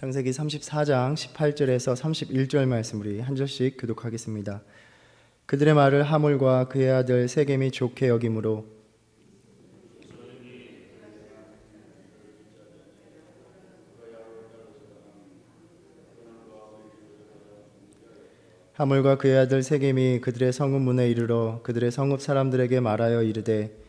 창세기 34장 18절에서 31절 말씀 우리 한 절씩 교독하겠습니다. 그들의 말을 하물과 그의 아들 세겜이 좋게 여김으로 하물과 그의 아들 세겜이 그들의 성읍 문에 이르러 그들의 성읍 사람들에게 말하여 이르되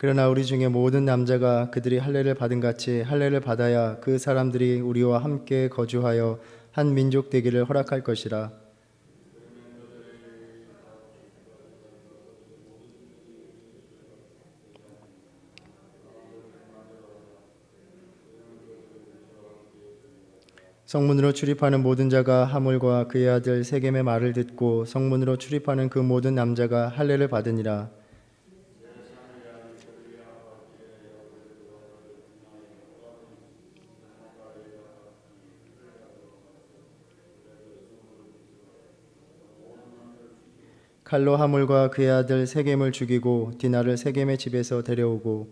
그러나 우리 중에 모든 남자가 그들이 할례를 받은 같이 할례를 받아야 그 사람들이 우리와 함께 거주하여 한 민족 되기를 허락할 것이라. 성문으로 출입하는 모든 자가 하물과 그의 아들 세겜의 말을 듣고 성문으로 출입하는 그 모든 남자가 할례를 받으니라. 칼로 하물과 그의 아들 세겜을 죽이고 디나를 세겜의 집에서 데려오고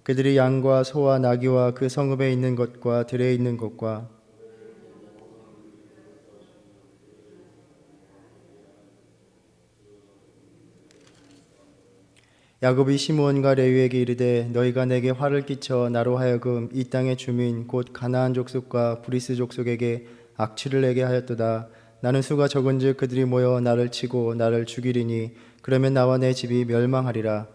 그들이 양과 소와 나귀와 그 성읍에 있는 것과 들에 있는 것과 야곱이 시므온과 레위에게 이르되 너희가 내게 화를 끼쳐 나로 하여금 이 땅의 주민 곧 가나안 족속과 브리스 족속에게 악취를 내게 하였도다. 나는 수가 적은즉 그들이 모여 나를 치고 나를 죽이리니 그러면 나와 내 집이 멸망하리라.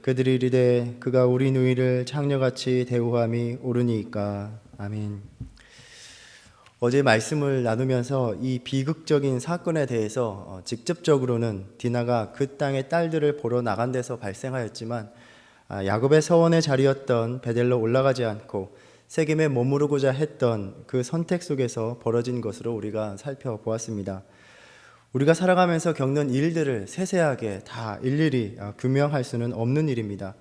그들이 이르되 그가 우리 누이를 창녀같이 대우함이 옳으니이까. 아멘. 어제 말씀을 나누면서 이 비극적인 사건에 대해서 직접적으로는 디나가 그 땅의 딸들을 보러 나간 데서 발생하였지만 야곱의 서원의 자리였던 베델로 올라가지 않고 세겜에 머무르고자 했던 그 선택 속에서 벌어진 것으로 우리가 살펴보았습니다. 우리가 살아가면서 겪는 일들을 세세하게 다 일일이 규명할 수는 없는 일입니다.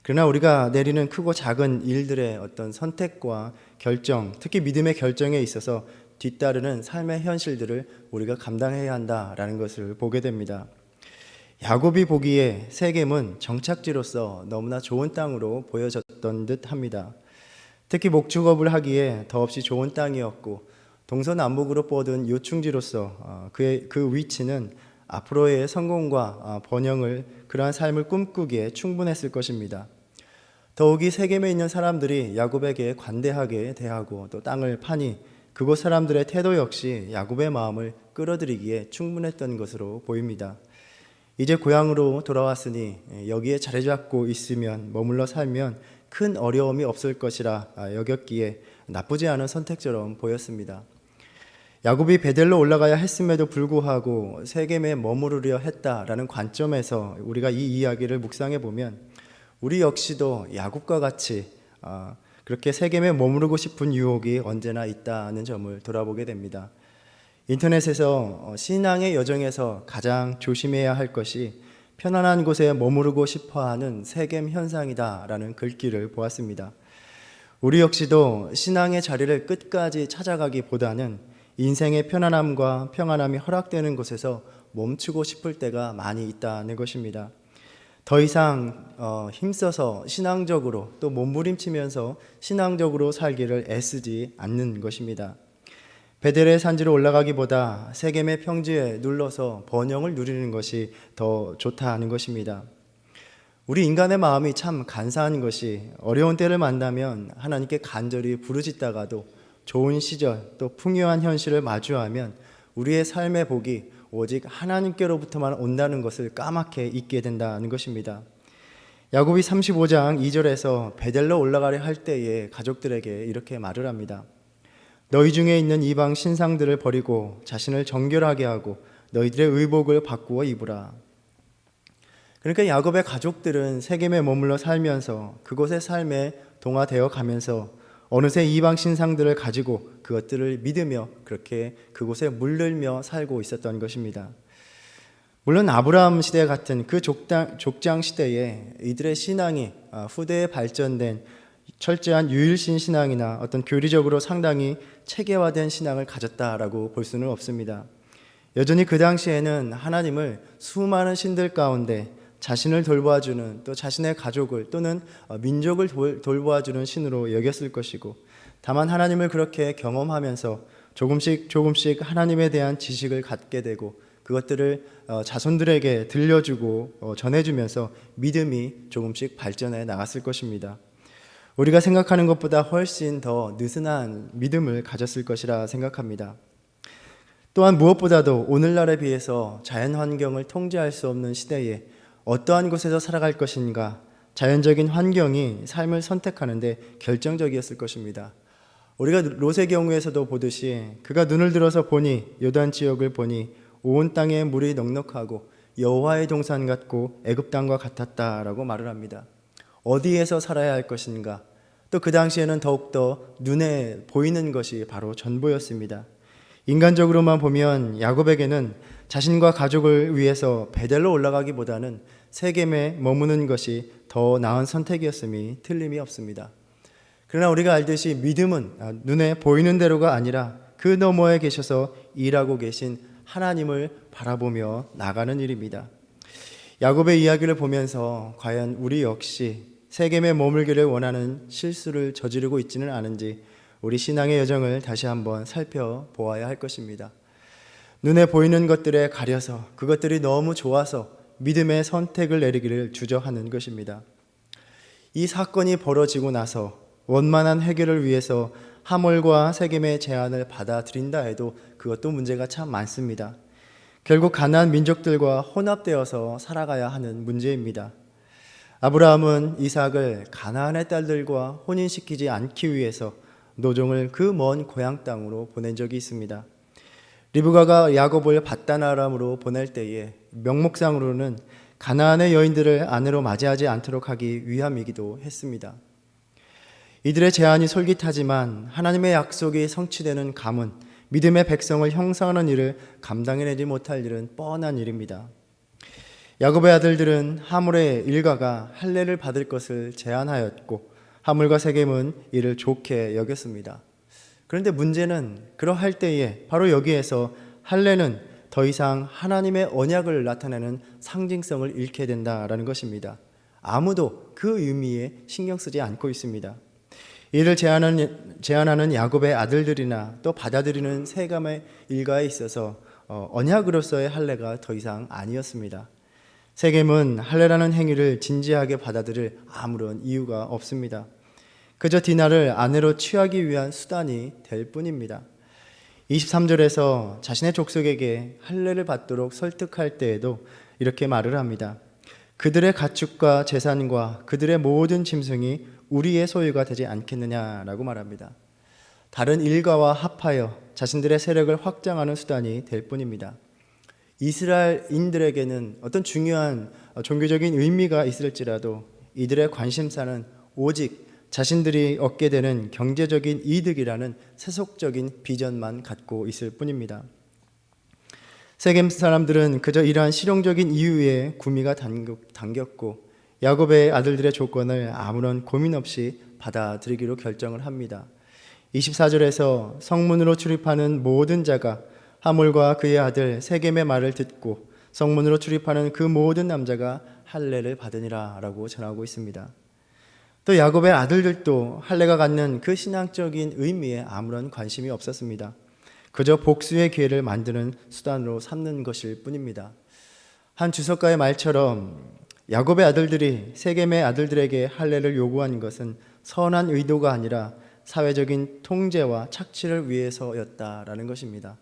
그러나 우리가 내리는 크고 작은 일들의 어떤 선택과 결정, 특히 믿음의 결정에 있어서 뒤따르는 삶의 현실들을 우리가 감당해야 한다라는 것을 보게 됩니다. 야곱이 보기에 세겜은 정착지로서 너무나 좋은 땅으로 보여졌던 듯 합니다. 특히 목축업을 하기에 더없이 좋은 땅이었고 동서남북으로 뻗은 요충지로서 그 위치는 앞으로의 성공과 번영을 그러한 삶을 꿈꾸기에 충분했을 것입니다. 더욱이 세겜에 있는 사람들이 야곱에게 관대하게 대하고 또 땅을 파니 그곳 사람들의 태도 역시 야곱의 마음을 끌어들이기에 충분했던 것으로 보입니다. 이제 고향으로 돌아왔으니 여기에 자리 잡고 있으면 머물러 살면 큰 어려움이 없을 것이라 여겼기에 나쁘지 않은 선택처럼 보였습니다. 야곱이 베델로 올라가야 했음에도 불구하고 세겜에 머무르려 했다라는 관점에서 우리가 이 이야기를 묵상해 보면 우리 역시도 야곱과 같이 그렇게 세겜에 머무르고 싶은 유혹이 언제나 있다는 점을 돌아보게 됩니다. 인터넷에서 신앙의 여정에서 가장 조심해야 할 것이 편안한 곳에 머무르고 싶어하는 세겜 현상이다라는 글귀를 보았습니다. 우리 역시도 신앙의 자리를 끝까지 찾아가기보다는 인생의 편안함과 평안함이 허락되는 곳에서 멈추고 싶을 때가 많이 있다는 것입니다. 더 이상 힘써서 신앙적으로 또 몸부림치면서 신앙적으로 살기를 애쓰지 않는 것입니다. 베델의 산지로 올라가기보다 세겜의 평지에 눌러서 번영을 누리는 것이 더 좋다는 것입니다. 우리 인간의 마음이 참 간사한 것이 어려운 때를 만나면 하나님께 간절히 부르짖다가도 좋은 시절 또 풍요한 현실을 마주하면 우리의 삶의 복이 오직 하나님께로부터만 온다는 것을 까맣게 잊게 된다는 것입니다. 야곱이 35장 2절에서 베델로 올라가려 할 때에 가족들에게 이렇게 말을 합니다. 너희 중에 있는 이방 신상들을 버리고 자신을 정결하게 하고 너희들의 의복을 바꾸어 입으라. 그러니까 야곱의 가족들은 세겜에 머물러 살면서 그곳의 삶에 동화되어 가면서 어느새 이방 신상들을 가지고 그것들을 믿으며 그렇게 그곳에 물들며 살고 있었던 것입니다. 물론 아브라함 시대 같은 그 족장 시대에 이들의 신앙이 후대에 발전된 철저한 유일신 신앙이나 어떤 교리적으로 상당히 체계화된 신앙을 가졌다라고 볼 수는 없습니다. 여전히 그 당시에는 하나님을 수많은 신들 가운데 자신을 돌보아주는, 또 자신의 가족을 또는 민족을 돌보아주는 신으로 여겼을 것이고, 다만 하나님을 그렇게 경험하면서 조금씩 하나님에 대한 지식을 갖게 되고 그것들을 자손들에게 들려주고 전해주면서 믿음이 조금씩 발전해 나갔을 것입니다. 우리가 생각하는 것보다 훨씬 더 느슨한 믿음을 가졌을 것이라 생각합니다. 또한 무엇보다도 오늘날에 비해서 자연 환경을 통제할 수 없는 시대에 어떠한 곳에서 살아갈 것인가, 자연적인 환경이 삶을 선택하는데 결정적이었을 것입니다. 우리가 롯의 경우에서도 보듯이 그가 눈을 들어서 보니 요단 지역을 보니 온 땅에 물이 넉넉하고 여호와의 동산 같고 애굽 땅과 같았다라고 말을 합니다. 어디에서 살아야 할 것인가? 또 그 당시에는 더욱더 눈에 보이는 것이 바로 전부였습니다. 인간적으로만 보면 야곱에게는 자신과 가족을 위해서 베델로 올라가기보다는 세겜에 머무는 것이 더 나은 선택이었음이 틀림이 없습니다. 그러나 우리가 알듯이 믿음은 눈에 보이는 대로가 아니라 그 너머에 계셔서 일하고 계신 하나님을 바라보며 나가는 일입니다. 야곱의 이야기를 보면서 과연 우리 역시 세겜에 머물기를 원하는 실수를 저지르고 있지는 않은지 우리 신앙의 여정을 다시 한번 살펴보아야 할 것입니다. 눈에 보이는 것들에 가려서 그것들이 너무 좋아서 믿음의 선택을 내리기를 주저하는 것입니다. 이 사건이 벌어지고 나서 원만한 해결을 위해서 하몰과 세겜의 제안을 받아들인다 해도 그것도 문제가 참 많습니다. 결국 가나안 민족들과 혼합되어서 살아가야 하는 문제입니다. 아브라함은 이삭을 가나안의 딸들과 혼인시키지 않기 위해서 노종을 그 먼 고향 땅으로 보낸 적이 있습니다. 리브가가 야곱을 밧단 아람으로 보낼 때에 명목상으로는 가나안의 여인들을 아내로 맞이하지 않도록 하기 위함이기도 했습니다. 이들의 제안이 솔깃하지만 하나님의 약속이 성취되는 감은 믿음의 백성을 형성하는 일을 감당해내지 못할 일은 뻔한 일입니다. 야곱의 아들들은 하몰의 일가가 할례를 받을 것을 제안하였고 하몰과 세겜은 이를 좋게 여겼습니다. 그런데 문제는 그러할 때에 바로 여기에서 할례는 더 이상 하나님의 언약을 나타내는 상징성을 잃게 된다라는 것입니다. 아무도 그 의미에 신경 쓰지 않고 있습니다. 이를 제안하는 야곱의 아들들이나 또 받아들이는 세겜의 일가에 있어서 언약으로서의 할례가 더 이상 아니었습니다. 세겜은 할례라는 행위를 진지하게 받아들일 아무런 이유가 없습니다. 그저 디나를 아내로 취하기 위한 수단이 될 뿐입니다. 23절에서 자신의 족속에게 할례를 받도록 설득할 때에도 이렇게 말을 합니다. 그들의 가축과 재산과 그들의 모든 짐승이 우리의 소유가 되지 않겠느냐라고 말합니다. 다른 일가와 합하여 자신들의 세력을 확장하는 수단이 될 뿐입니다. 이스라엘인들에게는 어떤 중요한 종교적인 의미가 있을지라도 이들의 관심사는 오직 자신들이 얻게 되는 경제적인 이득이라는 세속적인 비전만 갖고 있을 뿐입니다. 세겜 사람들은 그저 이러한 실용적인 이유에 구미가 당겼고 야곱의 아들들의 조건을 아무런 고민 없이 받아들이기로 결정을 합니다. 24절에서 성문으로 출입하는 모든 자가 하몰과 그의 아들 세겜의 말을 듣고 성문으로 출입하는 그 모든 남자가 할례를 받으니라 라고 전하고 있습니다. 또 야곱의 아들들도 할례가 갖는 그 신앙적인 의미에 아무런 관심이 없었습니다. 그저 복수의 기회를 만드는 수단으로 삼는 것일 뿐입니다. 한 주석가의 말처럼 야곱의 아들들이 세겜의 아들들에게 할례를 요구한 것은 선한 의도가 아니라 사회적인 통제와 착취를 위해서였다라는 것입니다.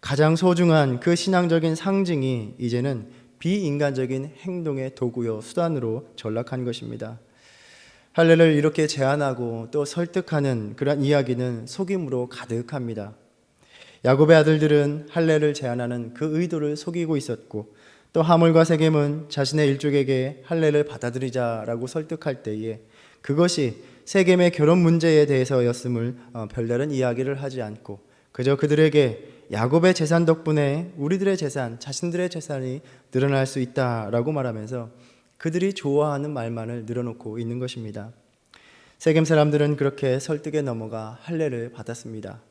가장 소중한 그 신앙적인 상징이 이제는 비인간적인 행동의 도구요 수단으로 전락한 것입니다. 할례를 이렇게 제안하고 또 설득하는 그런 이야기는 속임으로 가득합니다. 야곱의 아들들은 할례를 제안하는 그 의도를 속이고 있었고 또 하몰과 세겜은 자신의 일족에게 할례를 받아들이자라고 설득할 때에 그것이 세겜의 결혼 문제에 대해서였음을 별다른 이야기를 하지 않고 그저 그들에게 야곱의 재산 덕분에 우리들의 재산, 자신들의 재산이 늘어날 수 있다라고 말하면서 그들이 좋아하는 말만을 늘어놓고 있는 것입니다. 세겜 사람들은 그렇게 설득에 넘어가 할례를 받았습니다.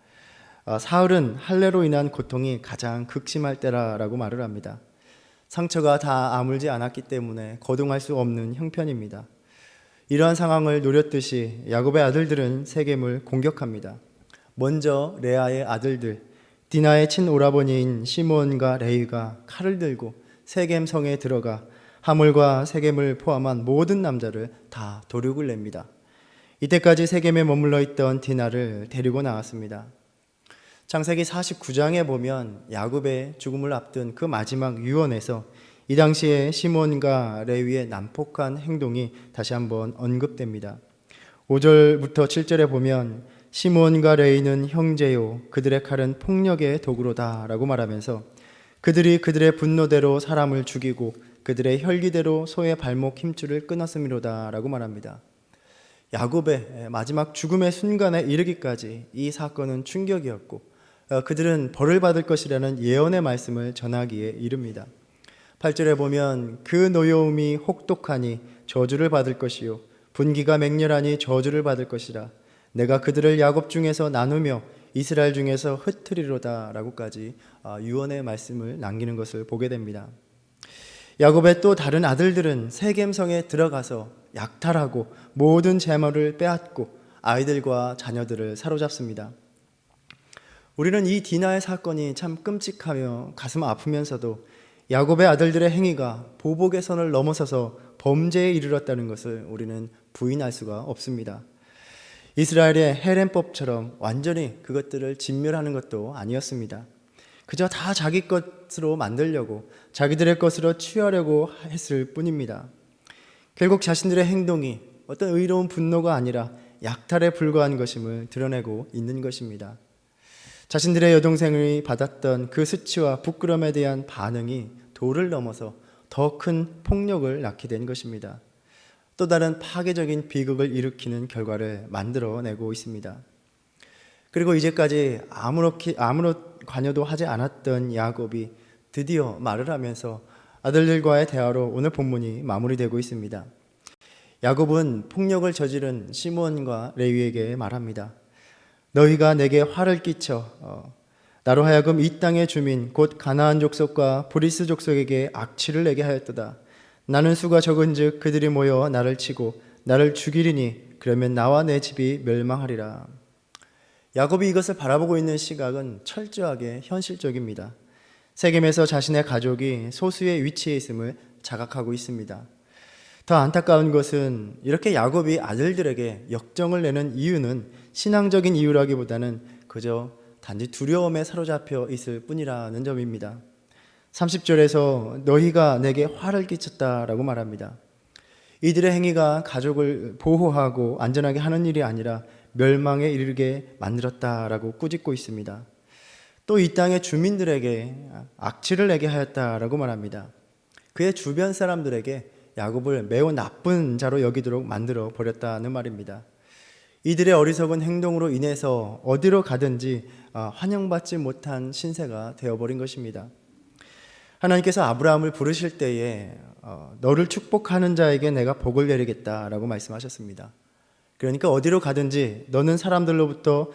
사흘은 할례로 인한 고통이 가장 극심할 때라고 말을 합니다. 상처가 다 아물지 않았기 때문에 거동할 수 없는 형편입니다. 이러한 상황을 노렸듯이 야곱의 아들들은 세겜을 공격합니다. 먼저 레아의 아들들, 디나의 친오라버니인 시므온과 레위가 칼을 들고 세겜 성에 들어가 하물과 세겜을 포함한 모든 남자를 다 도륙을 냅니다. 이때까지 세겜에 머물러 있던 디나를 데리고 나왔습니다. 창세기 49장에 보면 야곱의 죽음을 앞둔 그 마지막 유언에서 이 당시에 시몬과 레위의 난폭한 행동이 다시 한번 언급됩니다. 5절부터 7절에 보면 시몬과 레위는 형제요 그들의 칼은 폭력의 도구로다 라고 말하면서 그들이 그들의 분노대로 사람을 죽이고 그들의 혈기대로 소의 발목 힘줄을 끊었음이로다 라고 말합니다. 야곱의 마지막 죽음의 순간에 이르기까지 이 사건은 충격이었고 그들은 벌을 받을 것이라는 예언의 말씀을 전하기에 이릅니다. 8절에 보면 그 노여움이 혹독하니 저주를 받을 것이요 분기가 맹렬하니 저주를 받을 것이라 내가 그들을 야곱 중에서 나누며 이스라엘 중에서 흩트리로다 라고까지 유언의 말씀을 남기는 것을 보게 됩니다. 야곱의 또 다른 아들들은 세겜성에 들어가서 약탈하고 모든 재물을 빼앗고 아이들과 자녀들을 사로잡습니다. 우리는 이 디나의 사건이 참 끔찍하며 가슴 아프면서도 야곱의 아들들의 행위가 보복의 선을 넘어서서 범죄에 이르렀다는 것을 우리는 부인할 수가 없습니다. 이스라엘의 헤렘법처럼 완전히 그것들을 진멸하는 것도 아니었습니다. 그저 다 자기 것으로 만들려고 자기들의 것으로 취하려고 했을 뿐입니다. 결국 자신들의 행동이 어떤 의로운 분노가 아니라 약탈에 불과한 것임을 드러내고 있는 것입니다. 자신들의 여동생이 받았던 그 수치와 부끄러움에 대한 반응이 도를 넘어서 더 큰 폭력을 낳게 된 것입니다. 또 다른 파괴적인 비극을 일으키는 결과를 만들어내고 있습니다. 그리고 이제까지 아무런 관여도 하지 않았던 야곱이 드디어 말을 하면서 아들들과의 대화로 오늘 본문이 마무리되고 있습니다. 야곱은 폭력을 저지른 시므온과 레위에게 말합니다. 너희가 내게 화를 끼쳐 나로 하여금 이 땅의 주민 곧 가나안 족속과 브리스 족속에게 악취를 내게 하였도다. 나는 수가 적은즉 그들이 모여 나를 치고 나를 죽이리니 그러면 나와 내 집이 멸망하리라. 야곱이 이것을 바라보고 있는 시각은 철저하게 현실적입니다. 세겜에서 자신의 가족이 소수의 위치에 있음을 자각하고 있습니다. 더 안타까운 것은 이렇게 야곱이 아들들에게 역정을 내는 이유는 신앙적인 이유라기보다는 그저 단지 두려움에 사로잡혀 있을 뿐이라는 점입니다. 30절에서 너희가 내게 화를 끼쳤다라고 말합니다. 이들의 행위가 가족을 보호하고 안전하게 하는 일이 아니라 멸망에 이르게 만들었다라고 꾸짖고 있습니다. 또 이 땅의 주민들에게 악취를 내게 하였다라고 말합니다. 그의 주변 사람들에게 야곱을 매우 나쁜 자로 여기도록 만들어 버렸다는 말입니다. 이들의 어리석은 행동으로 인해서 어디로 가든지 환영받지 못한 신세가 되어버린 것입니다. 하나님께서 아브라함을 부르실 때에 너를 축복하는 자에게 내가 복을 내리겠다라고 말씀하셨습니다. 그러니까 어디로 가든지 너는 사람들로부터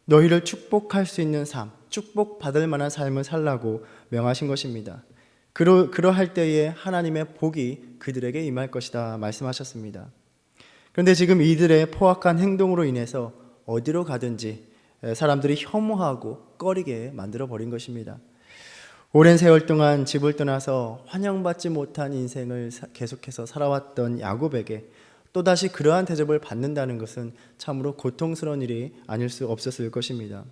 너희를 축복할 수 있는 삶, 축복받을 만한 삶을 살라고 명하신 것입니다. 그러할 때에 하나님의 복이 그들에게 임할 것이다 말씀하셨습니다. 그런데 지금 이들의 포악한 행동으로 인해서 어디로 가든지 사람들이 혐오하고 꺼리게 만들어 버린 것입니다. 오랜 세월 동안 집을 떠나서 환영받지 못한 인생을 계속해서 살아왔던 야곱에게 또다시 그러한 대접을 받는다는 것은 참으로 고통스러운 일이 아닐 수 없었을 것입니다.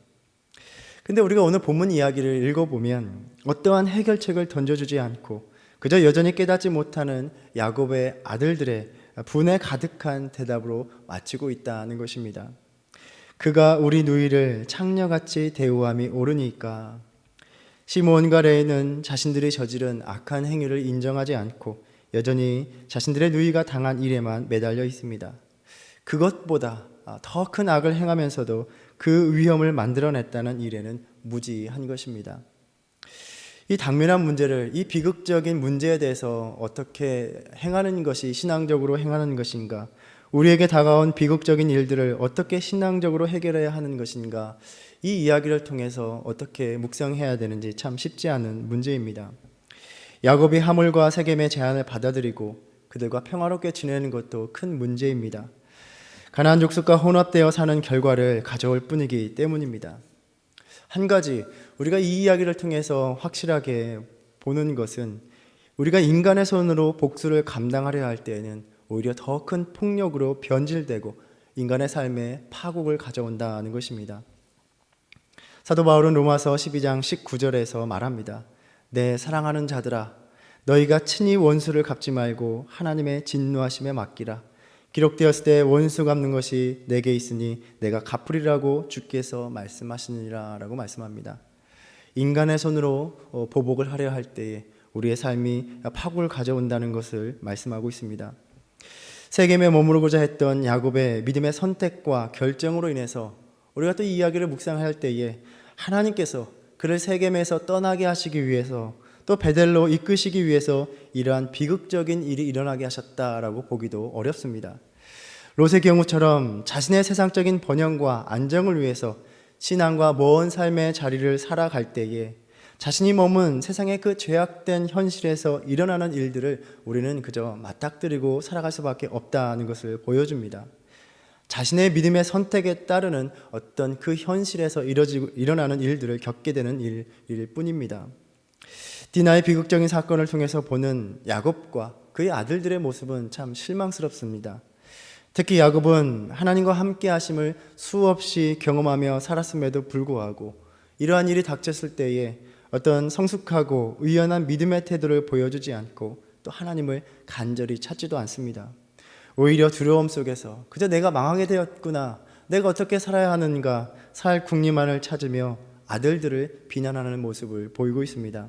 근데 우리가 오늘 본문 이야기를 읽어보면 어떠한 해결책을 던져주지 않고 그저 여전히 깨닫지 못하는 야곱의 아들들의 분에 가득한 대답으로 마치고 있다는 것입니다. 그가 우리 누이를 창녀같이 대우함이 옳으니까. 시므온과 레위는 자신들이 저지른 악한 행위를 인정하지 않고 여전히 자신들의 누이가 당한 일에만 매달려 있습니다. 그것보다 더 큰 악을 행하면서도 그 위험을 만들어냈다는 일에는 무지한 것입니다. 이 당면한 문제를, 이 비극적인 문제에 대해서 어떻게 행하는 것이 신앙적으로 행하는 것인가, 우리에게 다가온 비극적인 일들을 어떻게 신앙적으로 해결해야 하는 것인가, 이 이야기를 통해서 어떻게 묵상해야 되는지 참 쉽지 않은 문제입니다. 야곱이 하물과 세겜의 제안을 받아들이고 그들과 평화롭게 지내는 것도 큰 문제입니다. 가나안 족속과 혼합되어 사는 결과를 가져올 뿐이기 때문입니다. 한 가지 우리가 이 이야기를 통해서 확실하게 보는 것은, 우리가 인간의 손으로 복수를 감당하려 할 때에는 오히려 더 큰 폭력으로 변질되고 인간의 삶에 파국을 가져온다는 것입니다. 사도 바울은 로마서 12장 19절에서 말합니다. 내 사랑하는 자들아, 너희가 친히 원수를 갚지 말고 하나님의 진노하심에 맡기라. 기록되었을 때 원수 갚는 것이 내게 있으니 내가 갚으리라고 주께서 말씀하시니라 라고 말씀합니다. 인간의 손으로 보복을 하려 할 때에 우리의 삶이 파국을 가져온다는 것을 말씀하고 있습니다. 세겜에 머무르고자 했던 야곱의 믿음의 선택과 결정으로 인해서 우리가 또 이 이야기를 묵상할 때에 하나님께서 그를 세겜에서 떠나게 하시기 위해서, 또 베델로 이끄시기 위해서 이러한 비극적인 일이 일어나게 하셨다라고 보기도 어렵습니다. 롯의 경우처럼 자신의 세상적인 번영과 안정을 위해서 신앙과 먼 삶의 자리를 살아갈 때에 자신이 머문 세상의 그 죄악된 현실에서 일어나는 일들을 우리는 그저 맞닥뜨리고 살아갈 수밖에 없다는 것을 보여줍니다. 자신의 믿음의 선택에 따르는 어떤 그 현실에서 일어나는 일들을 겪게 되는 일일 뿐입니다. 디나의 비극적인 사건을 통해서 보는 야곱과 그의 아들들의 모습은 참 실망스럽습니다. 특히 야곱은 하나님과 함께 하심을 수없이 경험하며 살았음에도 불구하고 이러한 일이 닥쳤을 때에 어떤 성숙하고 의연한 믿음의 태도를 보여주지 않고 또 하나님을 간절히 찾지도 않습니다. 오히려 두려움 속에서 그저 내가 망하게 되었구나, 내가 어떻게 살아야 하는가, 살 궁리만을 찾으며 아들들을 비난하는 모습을 보이고 있습니다.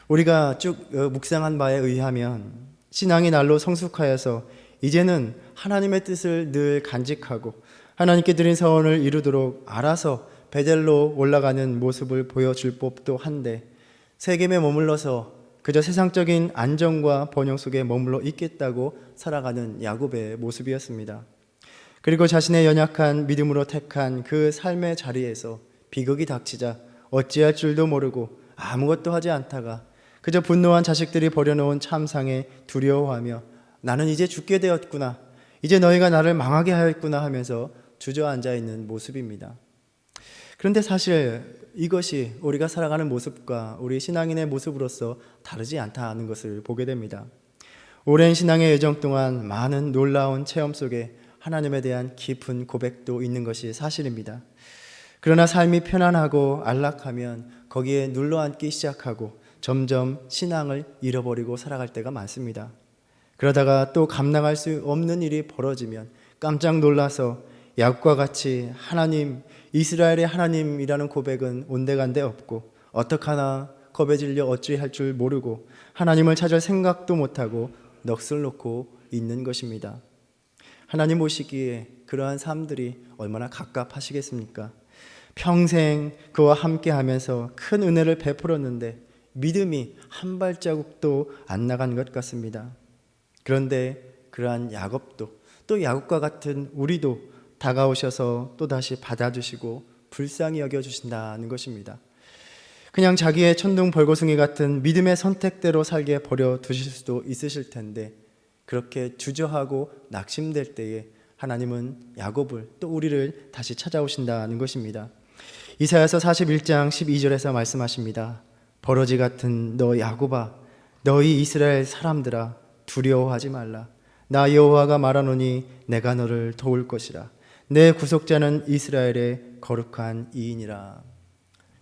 우리가 쭉 묵상한 바에 의하면 신앙이 날로 성숙하여서 이제는 하나님의 뜻을 늘 간직하고 하나님께 드린 서원을 이루도록 알아서 베델로 올라가는 모습을 보여줄 법도 한데, 세겜에 머물러서 그저 세상적인 안정과 번영 속에 머물러 있겠다고 살아가는 야곱의 모습이었습니다. 그리고 자신의 연약한 믿음으로 택한 그 삶의 자리에서 비극이 닥치자 어찌할 줄도 모르고 아무것도 하지 않다가 그저 분노한 자식들이 버려놓은 참상에 두려워하며 나는 이제 죽게 되었구나, 이제 너희가 나를 망하게 하였구나 하면서 주저앉아 있는 모습입니다. 그런데 사실 이것이 우리가 살아가는 모습과 우리 신앙인의 모습으로서 다르지 않다는 것을 보게 됩니다. 오랜 신앙의 여정 동안 많은 놀라운 체험 속에 하나님에 대한 깊은 고백도 있는 것이 사실입니다. 그러나 삶이 편안하고 안락하면 거기에 눌러앉기 시작하고 점점 신앙을 잃어버리고 살아갈 때가 많습니다. 그러다가 또 감당할 수 없는 일이 벌어지면 깜짝 놀라서 야곱과 같이 하나님, 이스라엘의 하나님이라는 고백은 온데간데 없고 어떡하나 겁에 질려 어찌할 줄 모르고 하나님을 찾을 생각도 못하고 넋을 놓고 있는 것입니다. 하나님 보시기에 그러한 삶들이 얼마나 갑갑하시겠습니까? 평생 그와 함께 하면서 큰 은혜를 베풀었는데 믿음이 한 발자국도 안 나간 것 같습니다. 그런데 그러한 야곱도, 또 야곱과 같은 우리도 다가오셔서 또다시 받아주시고 불쌍히 여겨주신다는 것입니다. 그냥 자기의 천둥 벌거숭이 같은 믿음의 선택대로 살게 버려두실 수도 있으실 텐데, 그렇게 주저하고 낙심될 때에 하나님은 야곱을, 또 우리를 다시 찾아오신다는 것입니다. 이사야서 41장 12절에서 말씀하십니다. 버러지 같은 너 야곱아, 너희 이스라엘 사람들아, 두려워하지 말라. 나 여호와가 말하노니 내가 너를 도울 것이라. 내 구속자는 이스라엘의 거룩한 이인이라.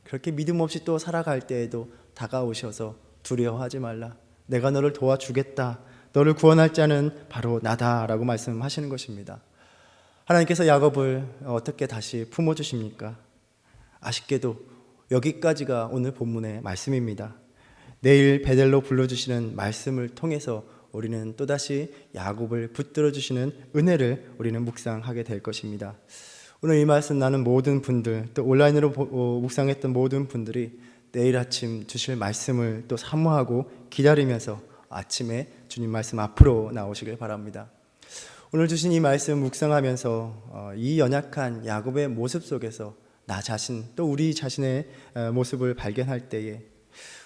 그렇게 믿음 없이 또 살아갈 때에도 다가오셔서 두려워하지 말라, 내가 너를 도와주겠다, 너를 구원할 자는 바로 나다라고 말씀하시는 것입니다. 하나님께서 야곱을 어떻게 다시 품어주십니까? 아쉽게도 여기까지가 오늘 본문의 말씀입니다. 내일 베델로 불러주시는 말씀을 통해서 우리는 또다시 야곱을 붙들어 주시는 은혜를 우리는 묵상하게 될 것입니다. 오늘 이 말씀 나는 모든 분들, 또 온라인으로 묵상했던 모든 분들이 내일 아침 주실 말씀을 또 사모하고 기다리면서 아침에 주님 말씀 앞으로 나오시길 바랍니다. 오늘 주신 이 말씀 묵상하면서 이 연약한 야곱의 모습 속에서 나 자신, 또 우리 자신의 모습을 발견할 때에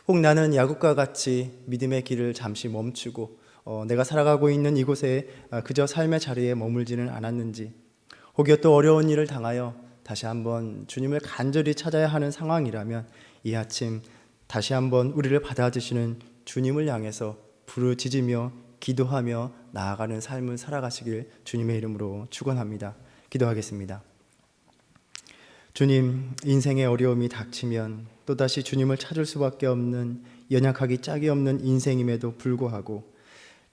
혹 나는 야곱과 같이 믿음의 길을 잠시 멈추고 내가 살아가고 있는 이곳에 그저 삶의 자리에 머물지는 않았는지, 혹여 또 어려운 일을 당하여 다시 한번 주님을 간절히 찾아야 하는 상황이라면 이 아침 다시 한번 우리를 받아주시는 주님을 향해서 부르짖으며 기도하며 나아가는 삶을 살아가시길 주님의 이름으로 축원합니다. 기도하겠습니다. 주님, 인생의 어려움이 닥치면 또다시 주님을 찾을 수밖에 없는 연약하기 짝이 없는 인생임에도 불구하고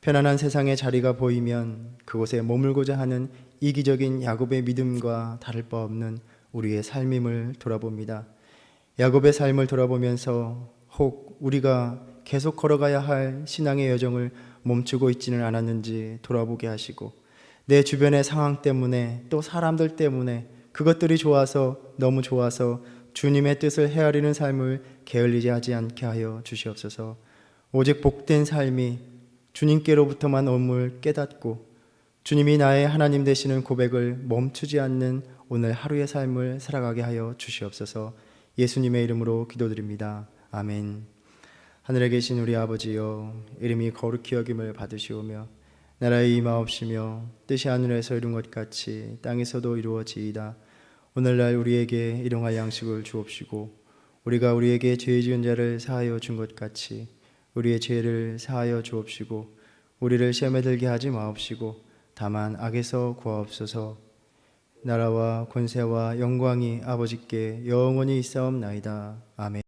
편안한 세상의 자리가 보이면 그곳에 머물고자 하는 이기적인 야곱의 믿음과 다를 바 없는 우리의 삶임을 돌아봅니다. 야곱의 삶을 돌아보면서 혹 우리가 계속 걸어가야 할 신앙의 여정을 멈추고 있지는 않았는지 돌아보게 하시고, 내 주변의 상황 때문에 또 사람들 때문에 그것들이 좋아서, 너무 좋아서 주님의 뜻을 헤아리는 삶을 게을리지 하지 않게 하여 주시옵소서. 오직 복된 삶이 주님께로부터만 옴을 깨닫고 주님이 나의 하나님 되시는 고백을 멈추지 않는 오늘 하루의 삶을 살아가게 하여 주시옵소서. 예수님의 이름으로 기도드립니다. 아멘. 하늘에 계신 우리 아버지여, 이름이 거룩히 여김을 받으시오며 나라의 임하옵시며 뜻이 하늘에서 이룬 것 같이 땅에서도 이루어지이다. 오늘날 우리에게 일용할 양식을 주옵시고 우리가 우리에게 죄 지은 자를 사하여 준 것 같이 우리의 죄를 사하여 주옵시고 우리를 시험에 들게 하지 마옵시고 다만 악에서 구하옵소서. 나라와 권세와 영광이 아버지께 영원히 있사옵나이다. 아멘.